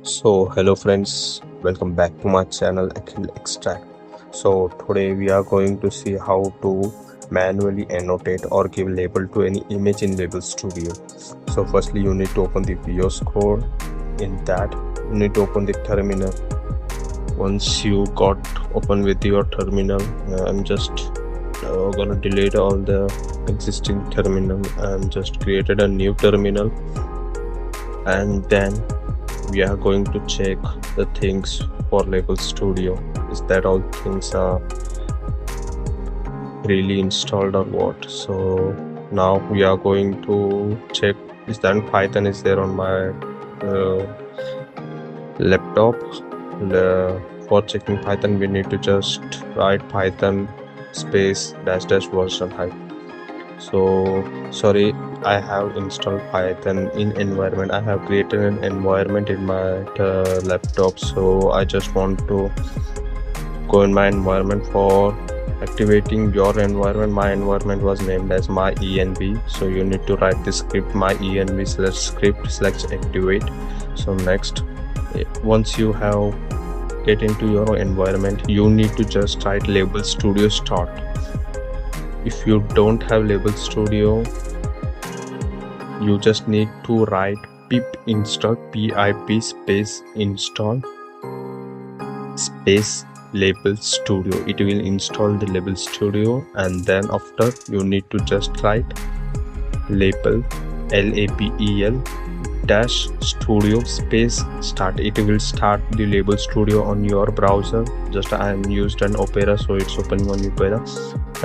So hello friends, welcome back to my channel Extract. So today we are going to see how to manually annotate or give label to any image in Label Studio. So firstly you need to open the VS Code. In that you need to open the terminal. Once you got open with your terminal, I'm just gonna delete all the existing terminal and just created a new terminal, and then we are going to check the things for Label Studio. Is that all things are really installed or what? So now we are going to check is that Python is there on my laptop. For checking Python we need to just write Python space dash dash version height. So sorry, I have installed Python in environment. I have created an environment in my laptop, so I just want to go in my environment. For activating your environment, my environment was named as my env, so you need to write the script my env slash script slash activate. So next, once you have get into your environment, you need to just write Label Studio start. If you don't have Label Studio, you just need to write pip install pip space install space Label Studio. It will install the Label Studio, and then after you need to just write label label dash studio space start. It will start the Label Studio on your browser. Just I am used an Opera, so it's opening on Opera.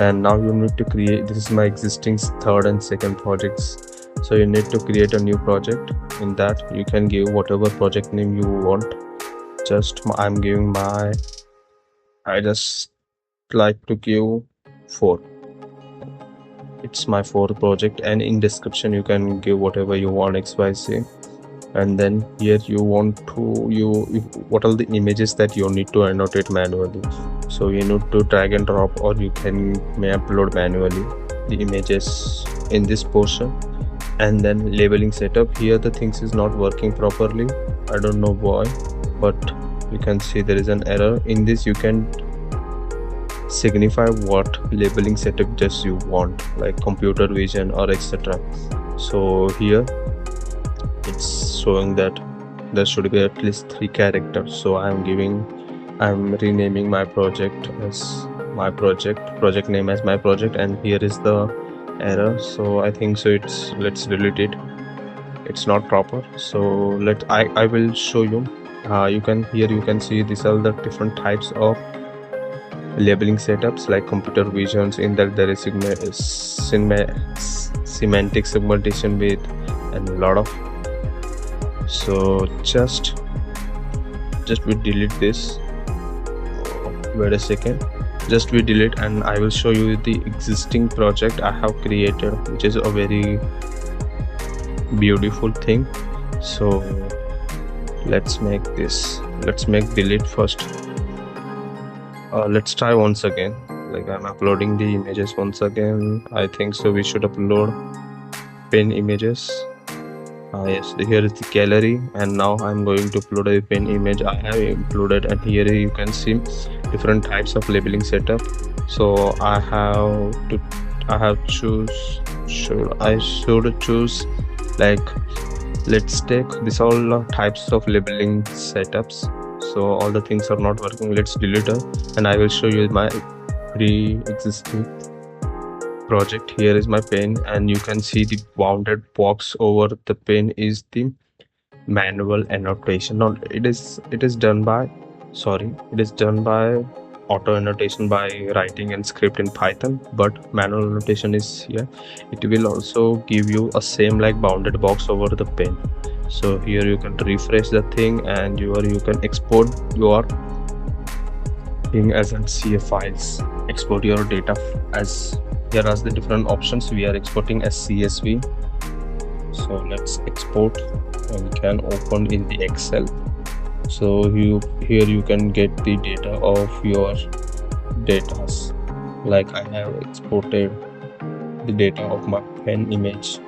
And now you need to create, this is my existing third and second projects, so you need to create a new project. In that you can give whatever project name you want. Just I'm giving I just like to give 4. It's my fourth project, and in description you can give whatever you want XYZ. And then here you want to what are the images that you need to annotate manually. So you need to drag and drop, or you may upload manually the images in this portion. And then labeling setup, here the things is not working properly. I don't know why, but you can see there is an error. In this you can signify what labeling setup just you want, like computer vision or etc. So here it's showing that there should be at least 3 characters, so I'm renaming my project as my project name as my project, and here is the error. So I think so let's delete it. It's not proper, so I will show you. You can see these are the different types of labeling setups, like computer visions. In that there is semantic segmentation with and a lot of. So just we delete this. Wait a second, just we delete, and I will show you the existing project I have created, which is a very beautiful thing. So let's make delete first. Let's try once again. Like I'm uploading the images once again. I think so we should upload pen images. Yes, here is the gallery, and now I'm going to upload a pen image I have included. And here you can see different types of labeling setup. So I should choose, like, let's take this all types of labeling setups. So all the things are not working. Let's delete it, and I will show you my pre-existing project. Here is my pen, and you can see the bounded box over the pen is the manual annotation. Now it is done by auto annotation by writing and script in Python, but manual annotation is here. It will also give you a same like bounded box over the pen. So here you can refresh the thing, and you can export your thing as in CF files. Export your data as here are the different options. We are exporting as CSV. So let's export, and we can open in the Excel. So here you can get the data of your data. Like I have exported the data of my pen image.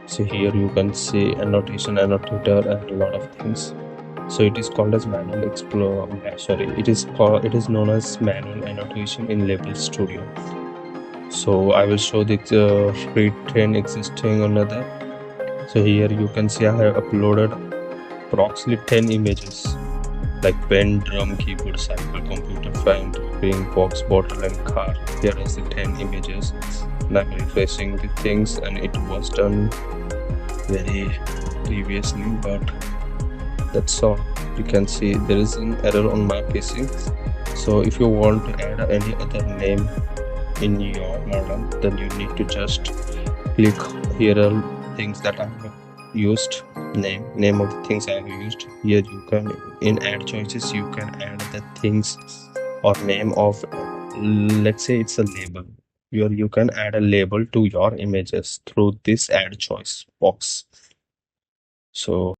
So here you can see annotation, annotator, and a lot of things. So it is called as manual explore. Sorry, it is known as manual annotation in Label Studio. So I will show the free trend existing on that. So here you can see I have uploaded approximately 10 images like pen, drum, keyboard, cycle, computer, fan, ring, box, bottle, and car. Here is the 10 images. And I'm refreshing the things, and it was done very previously, but that's all. You can see there is an error on my PC. So if you want to add any other name in your model, then you need to just click here are things that I have used, name of the things I have used. Here you can, in add choices, you can add the things or name of, let's say it's a label. You can add a label to your images through this add choice box. So